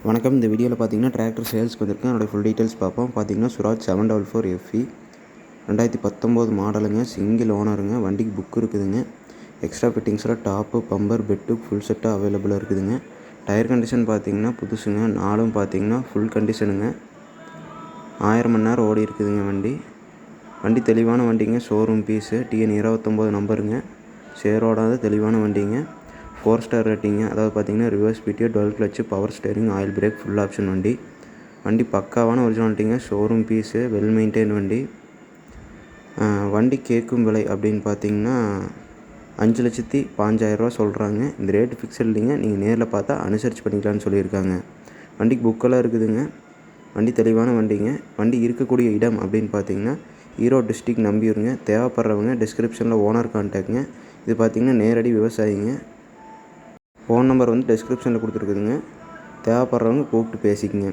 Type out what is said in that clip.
வணக்கம். இந்த வீடியோவில் பார்த்தீங்கன்னா டிராக்டர் சேல்ஸ்க்கு வந்திருக்கு. அதோட ஃபுல் டீட்டெயில்ஸ் பார்ப்போம். பார்த்தீங்கன்னா சுராஜ் 744 FE 2019 மாடலுங்க. சிங்கிள் ஓனருங்க. வண்டிக்கு புக் இருக்குதுங்க. எக்ஸ்ட்ரா ஃபிட்டிங்ஸில் டாப்பு, பம்பர், பெட்டு ஃபுல் செட்டாக அவைலபிளாக இருக்குதுங்க. டயர் கண்டிஷன் பார்த்தீங்கன்னா புதுசுங்க. நாலும் பார்த்தீங்கன்னா ஃபுல் கண்டிஷனுங்க. 1000 மணி நேரம் ஓடி இருக்குதுங்க வண்டி தெளிவான வண்டிங்க. Showroom piece. TN 29 நம்பருங்க. சேரோடாத தெளிவான வண்டிங்க. 4 ஸ்டார் ரேட்டிங்க. அதாவது பார்த்தீங்கன்னா reverse PTO, dual clutch, power steering, oil brake, full option வண்டி பக்காவான ஒரிஜினாலிட்டிங்க. ஷோரூம் பீஸு, வெல் மெயின்டைன் வண்டி கேட்கும் விலை அப்படின்னு பார்த்தீங்கன்னா 5,15,000 சொல்கிறாங்க. இந்த ரேட்டு ஃபிக்ஸட் இல்லைங்க. நீங்கள் நேரில் பார்த்தா அனுசரித்து பண்ணிக்கலான்னு சொல்லியிருக்காங்க. வண்டிக்கு புக்கெல்லாம் இருக்குதுங்க. வண்டி தெளிவான வண்டிங்க. வண்டி இருக்கக்கூடிய இடம் அப்படின்னு பார்த்தீங்கன்னா ஈரோடு டிஸ்ட்ரிக்ட் நம்பியூருங்க. தேவைப்படுறவங்க டிஸ்கிரிப்ஷனில் ஓனர் கான்டாக்டுங்க. இது பார்த்தீங்கன்னா நேரடி விவசாயிங்க. ஃபோன் நம்பர் டிஸ்கிரிப்ஷனில் கொடுத்துருக்குதுங்க. தேவைப்படுறவங்க கூப்பிட்டு பேசிக்கங்க.